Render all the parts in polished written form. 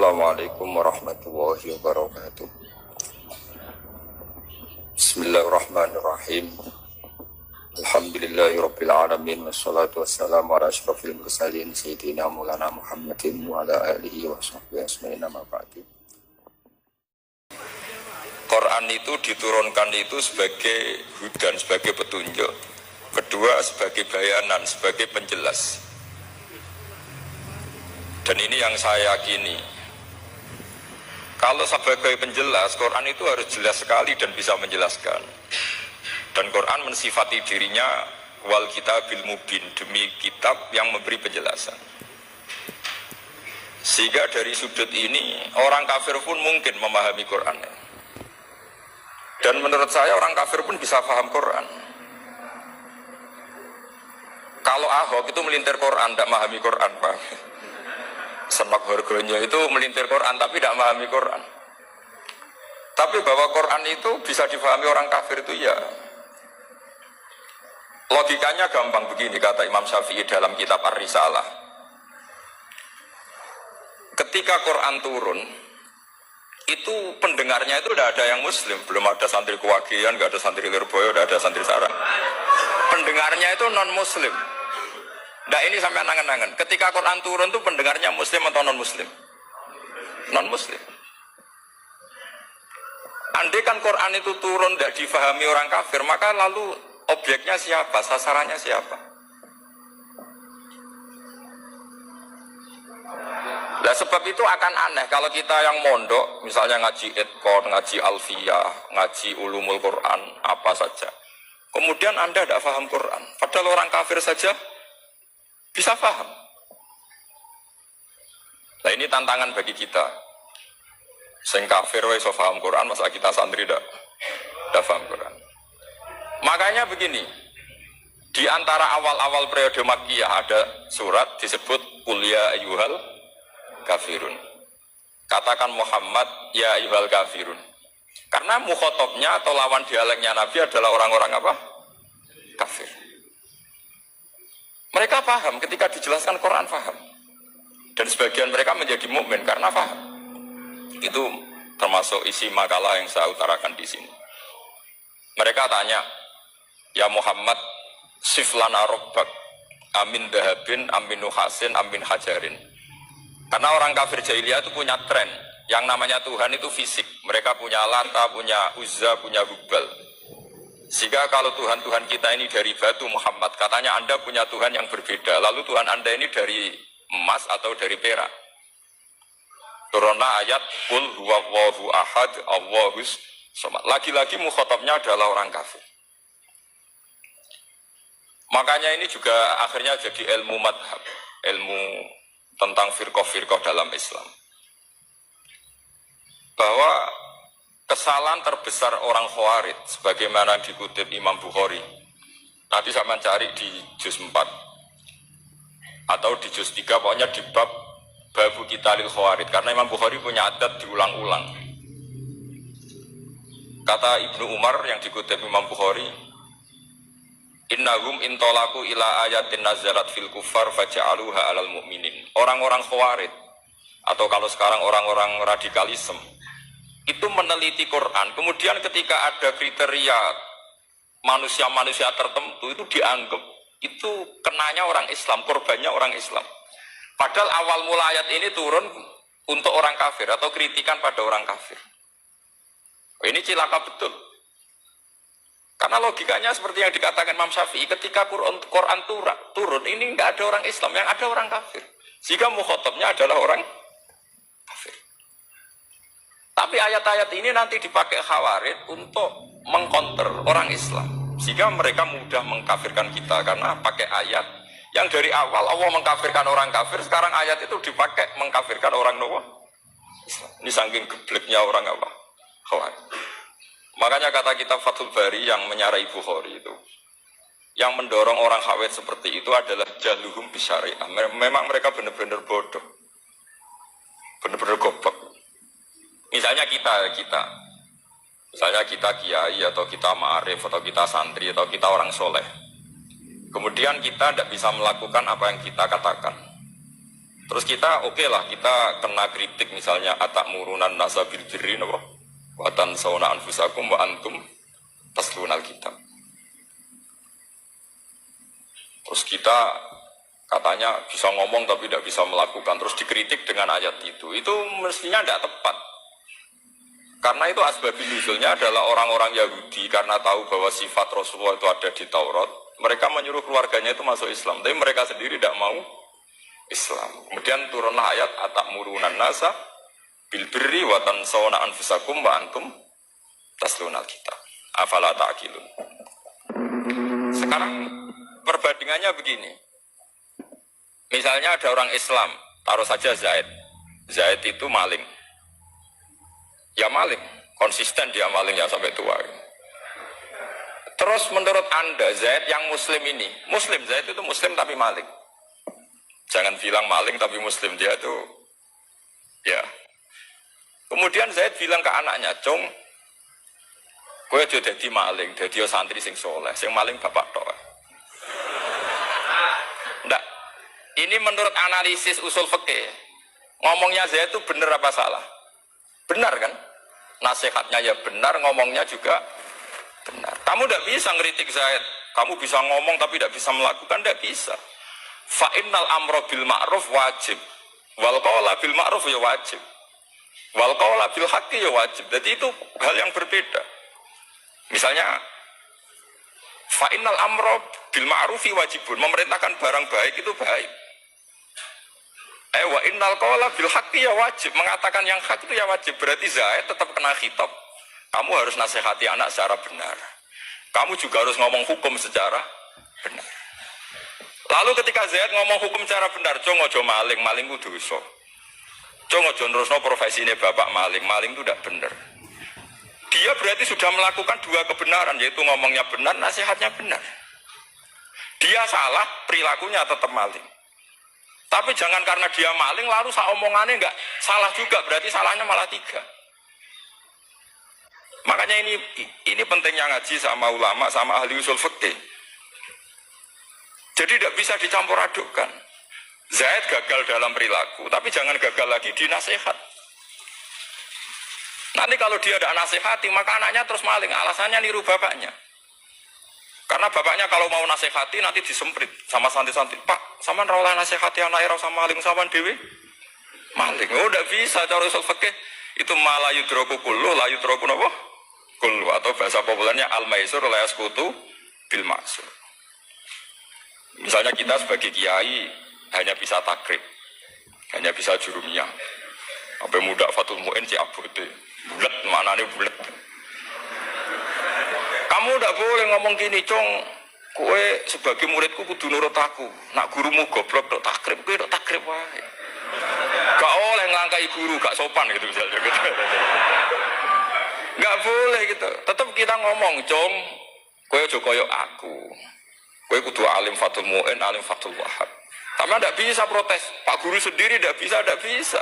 Assalamualaikum warahmatullahi wabarakatuh. Bismillahirrahmanirrahim. Alhamdulillahirabbil alamin wassalatu wassalamu ala asyrofil mursalin sayyidina Maulana Muhammadin wa ala alihi wa sahbihi ajmain amma ba'du. Quran itu diturunkan itu sebagai hudan, sebagai petunjuk. Kedua sebagai bayanan, sebagai penjelas. Dan ini yang saya yakini. Kalau sebagai penjelas, Quran itu harus jelas sekali dan bisa menjelaskan. Dan Quran mensifati dirinya wal kitabil mubin, demi kitab yang memberi penjelasan. Sehingga dari sudut ini orang kafir pun mungkin memahami Quran. Dan menurut saya orang kafir pun bisa paham Quran. Kalau Ahok itu melintir Quran, tidak memahami Quran, Pak. Senok harganya itu melintir Quran tapi tidak memahami Quran. Tapi bahwa Quran itu bisa difahami orang kafir itu ya. Logikanya gampang begini, kata Imam Syafi'i dalam kitab Ar-Risalah. Ketika Quran turun, itu pendengarnya itu tidak ada yang muslim. Belum ada santri Kewagian, tidak ada santri Lirboyo, tidak ada santri Sarang. Pendengarnya itu non muslim. Nah ini sampai angan-angan. Ketika Quran turun itu pendengarnya muslim atau non-muslim? Non-muslim. Andai kan Quran itu turun tidak difahami orang kafir, maka lalu objeknya siapa? Sasarannya siapa? Nah sebab itu akan aneh kalau kita yang mondok, misalnya ngaji Edkon, ngaji Alfiyah, ngaji Ulumul Quran, apa saja. Kemudian Anda tidak paham Quran. Padahal orang kafir saja bisa paham. Nah ini tantangan bagi kita. Sing kafir wis iso paham Quran, masa kita santri ndak paham Quran. Makanya begini, di antara awal-awal periode Makkiyah ada surat disebut Qul ya ayyuhal kafirun. Katakan Muhammad ya ayyuhal kafirun. Karena mukhatabnya atau lawan dialeknya Nabi adalah orang-orang apa? Kafir. Mereka paham ketika dijelaskan Quran, paham. Dan sebagian mereka menjadi mukmin karena paham. Itu termasuk isi makalah yang saya utarakan di sini. Mereka tanya, ya Muhammad, siflana robbak, amin dahabin, amin nuhasin, amin hajarin. Karena orang kafir jahiliyah itu punya tren, yang namanya Tuhan itu fisik. Mereka punya Lata, punya Uzza, punya Hubal. Sehingga kalau Tuhan-Tuhan kita ini dari batu Muhammad, katanya Anda punya Tuhan yang berbeda. Lalu Tuhan Anda ini dari emas atau dari perak. Turunlah ayat Qul huwallahu ahad Allahus somad. Lagi-lagi mukhatabnya adalah orang kafir. Makanya ini juga akhirnya jadi ilmu madhab, ilmu tentang firqah-firqah dalam Islam. Bahwa kesalahan terbesar orang Khawarij sebagaimana dikutip Imam Bukhari. Nanti saya mencari di juz 4 atau di juz 3, pokoknya di bab Babu Qitalil Khawarij, karena Imam Bukhari punya adat diulang-ulang. Kata Ibnu Umar yang dikutip Imam Bukhari, innahum intolaku ila ayatin nazarat fil kufar faja'aluha alal mu'minin. Orang-orang Khawarij atau kalau sekarang orang-orang radikalisme itu meneliti Quran, kemudian ketika ada kriteria manusia-manusia tertentu itu dianggap itu kenanya orang Islam, korbannya orang Islam. Padahal awal mula ayat ini turun untuk orang kafir atau kritikan pada orang kafir. Ini cilaka betul. Karena logikanya seperti yang dikatakan Imam Syafi'i, ketika Quran turun ini nggak ada orang Islam, yang ada orang kafir. Sehingga mukhatabnya adalah orang kafir. Tapi ayat-ayat ini nanti dipakai Khawarij untuk mengkonter orang Islam. Sehingga mereka mudah mengkafirkan kita karena pakai ayat yang dari awal Allah mengkafirkan orang kafir, sekarang ayat itu dipakai mengkafirkan orang Islam. Ini saking gebleknya orang apa? Khawarij. Makanya kata kitab Fathul Bari yang menyarai Bukhari itu, yang mendorong orang Khawarij seperti itu adalah jahluhum bisyariah. Memang mereka benar-benar bodoh. Benar-benar goblok. Misalnya kita kiai atau kita ma'arif atau kita santri atau kita orang soleh, kemudian kita tidak bisa melakukan apa yang kita katakan, Terus kita oke lah, kita kena kritik misalnya atak murunan nasa bil birri napa? Wa tansawna anfusakum wa antum taslunal kitab. Terus kita katanya bisa ngomong tapi tidak bisa melakukan, terus dikritik dengan ayat itu mestinya tidak tepat. Karena itu asbabun nuzulnya adalah orang-orang Yahudi karena tahu bahwa sifat Rasulullah itu ada di Taurat, mereka menyuruh keluarganya itu masuk Islam, tapi mereka sendiri tidak mau Islam. Kemudian turunlah ayat atakmurunan nasa bil birri wa tansawna anfusakum wa antum taslunal kitab. Afala ta'qilun. Sekarang perbandingannya begini. Misalnya ada orang Islam, taruh saja Zaid. Zaid itu maling. Ya maling, konsisten dia malingnya sampai tua. Terus menurut Anda Zaid yang muslim ini, muslim, Zaid itu muslim tapi maling. Jangan bilang maling tapi muslim, dia itu ya. Kemudian Zaid bilang ke anaknya, "Cung, kowe aja dadi maling, dadi santri sing soleh, sing maling bapak tok." Ndak. Ini menurut analisis usul fikih. Ngomongnya Zaid itu benar apa salah? Benar kan? Nasihatnya ya benar, ngomongnya juga benar. Kamu tidak bisa ngeritik Zaid. Kamu bisa ngomong tapi tidak bisa melakukan, tidak bisa. Fa'innal amro bil ma'ruf wajib. Wal qawla bil ma'ruf ya wajib. Wal qawla bil haqqi ya wajib. Jadi itu hal yang berbeda. Misalnya fa'innal amro bil ma'rufi wajibun. Memerintahkan barang baik itu baik. Wa innal qawla bil haqqi ya wajib. Mengatakan yang hak itu ya wajib. Berarti Zaid tetap kena khitab. Kamu harus nasihati anak secara benar. Kamu juga harus ngomong hukum secara benar. Lalu ketika Zaid ngomong hukum secara benar, "Cung ojo maling, maling itu dosa. Cung ojo nerusno profesine bapak maling, maling itu tidak benar." Dia berarti sudah melakukan dua kebenaran, yaitu ngomongnya benar, nasihatnya benar. Dia salah, perilakunya tetap maling. Tapi jangan karena dia maling lalu omongannya enggak salah juga, berarti salahnya malah tiga. Makanya ini pentingnya ngaji sama ulama, sama ahli usul fikih. Jadi tidak bisa dicampur adukkan. Zaid gagal dalam perilaku, tapi jangan gagal lagi di nasihat. Nanti kalau dia tidak nasihati, maka anaknya terus maling. Alasannya niru bapaknya. Karena bapaknya kalau mau nasihati nanti disemprit sama santri-santri. "Pak, sama rawlah nasihati anak era sama maling sama dewi." Maling. Oh, tidak bisa cara usul fikih. Itu malah yudroku kullu, la yudroku napa? Kullu, atau bahasa populernya al-maisur la yaskutu bil maksur. Misalnya kita sebagai kiai hanya bisa takrib, hanya bisa jurumiyah. Sampai muda Fatul Mu'in si aburde, bulet, maknanya bulet. Kamu tidak boleh ngomong gini, "Cung, kowe sebagai muridku kudu nurut aku. Nak gurumu goblok dok takrib, kowe dok takrib wae. Gak oleh ngelangkai guru, gak sopan gitu misalnya. Gak boleh gitu. Tetap kita ngomong, "Cung, kowe aja koyo aku. Kowe kudu alim Fatul Mu'in, alim Fatul Wahab." Tapi tidak bisa protes. Pak guru sendiri tidak bisa.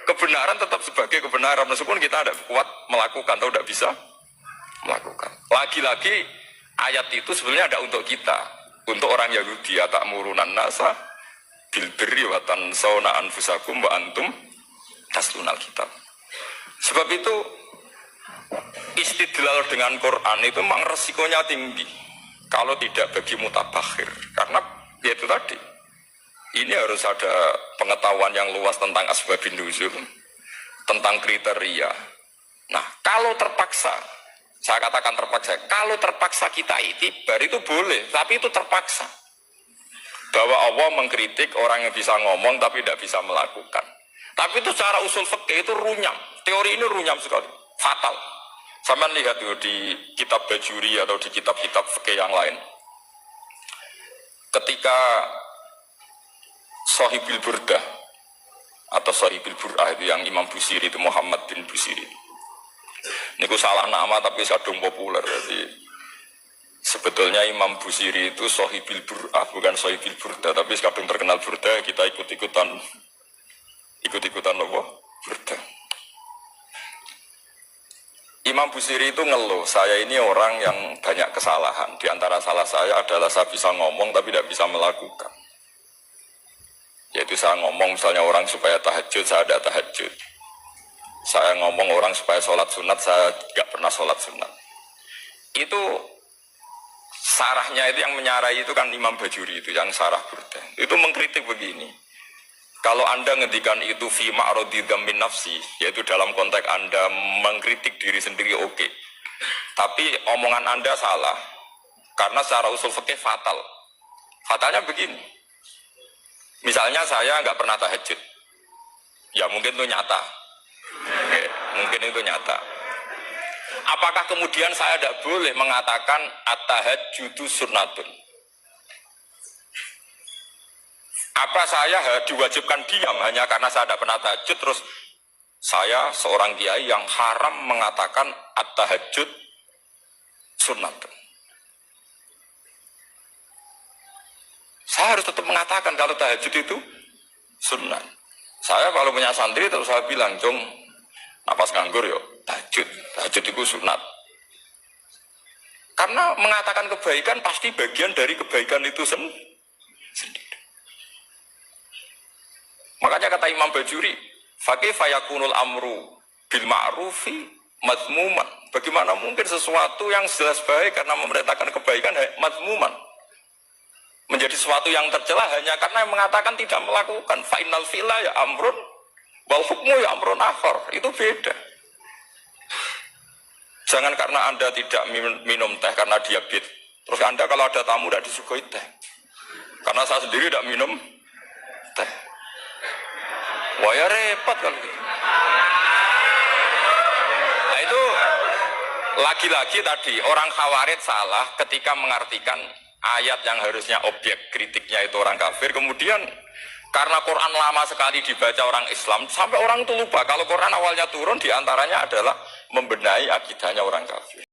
Kebenaran tetap sebagai kebenaran. Meskipun kita tidak kuat melakukan atau tidak bisa melakukan. Lagi-lagi ayat itu sebenarnya ada untuk kita. Untuk orang Yahudi, atakmurunan nasa bil birri wa tansawna anfusakum wa antum taslunal kitab. Sebab itu istidlal dengan Quran itu memang resikonya tinggi. Kalau tidak bagi mutabakhir, karena itu tadi, ini harus ada pengetahuan yang luas tentang asbabun nuzul, tentang kriteria. Nah, kalau terpaksa, saya katakan terpaksa, kalau terpaksa kita itibar itu boleh, tapi itu terpaksa. Bahwa Allah mengkritik orang yang bisa ngomong tapi tidak bisa melakukan. Tapi itu secara usul fikih itu runyam, teori ini runyam sekali, fatal. Sama lihat di kitab Bajuri atau di kitab-kitab fikih yang lain. Ketika Sohibil Burdah atau Sohibil Bur'ah itu yang Imam Busiri itu Muhammad bin Busiri. Ini salah nama tapi kadung populer. Jadi sebetulnya Imam Busiri itu Sohibil Bur'ah bukan Sohibil Burdah, tapi kadung terkenal Burdah, kita ikut-ikutan apa? Burdah. Imam Busiri itu ngeluh, "Saya ini orang yang banyak kesalahan. Di antara salah saya adalah saya bisa ngomong tapi tidak bisa melakukan." Yaitu saya ngomong misalnya orang supaya tahajud, saya ada tahajud. Saya ngomong orang supaya sholat sunat, saya tidak pernah sholat sunat. Itu sarahnya itu yang menyarai itu kan Imam Bajuri itu yang sarah Burda. Itu mengkritik begini. Kalau Anda ngendikan itu fi ma'radi dzammin nafsi, yaitu dalam konteks Anda mengkritik diri sendiri oke. Tapi omongan Anda salah. Karena secara usul fikih fatal. Fatalnya begini. Misalnya saya nggak pernah tahajud. Ya mungkin itu nyata. Oke, mungkin itu nyata. Apakah kemudian saya tidak boleh mengatakan at-tahajjudu sunnatun? Apa saya diwajibkan diam hanya karena saya tidak pernah tahajud, terus saya seorang kiai yang haram mengatakan at-tahajjud sunnatun? Saya harus tetap mengatakan kalau tahajud itu sunnah. Saya kalau punya santri terus saya bilang, "Jom, napas nganggur yuk, tahajud itu sunat." Karena mengatakan kebaikan pasti bagian dari kebaikan itu sendiri. Makanya kata Imam Bajuri, "Fakaifa yakunul amru bil ma'rufi madmuman." Bagaimana mungkin sesuatu yang jelas baik karena memerintahkan kebaikan madmuman menjadi sesuatu yang tercela hanya karena mengatakan tidak melakukan. Fa innal fila ya amrun wal hukmu ya amrun akhar. Itu beda. Jangan karena Anda tidak minum teh karena diabetes, terus Anda kalau ada tamu tidak disuguhi teh. Karena saya sendiri tidak minum teh. Wah ya repot kalau gitu. Nah itu lagi-lagi tadi orang Khawarij salah ketika mengartikan ayat yang harusnya objek kritiknya itu orang kafir, kemudian karena Quran lama sekali dibaca orang Islam sampai orang itu lupa kalau Quran awalnya turun diantaranya adalah membenahi akidahnya orang kafir.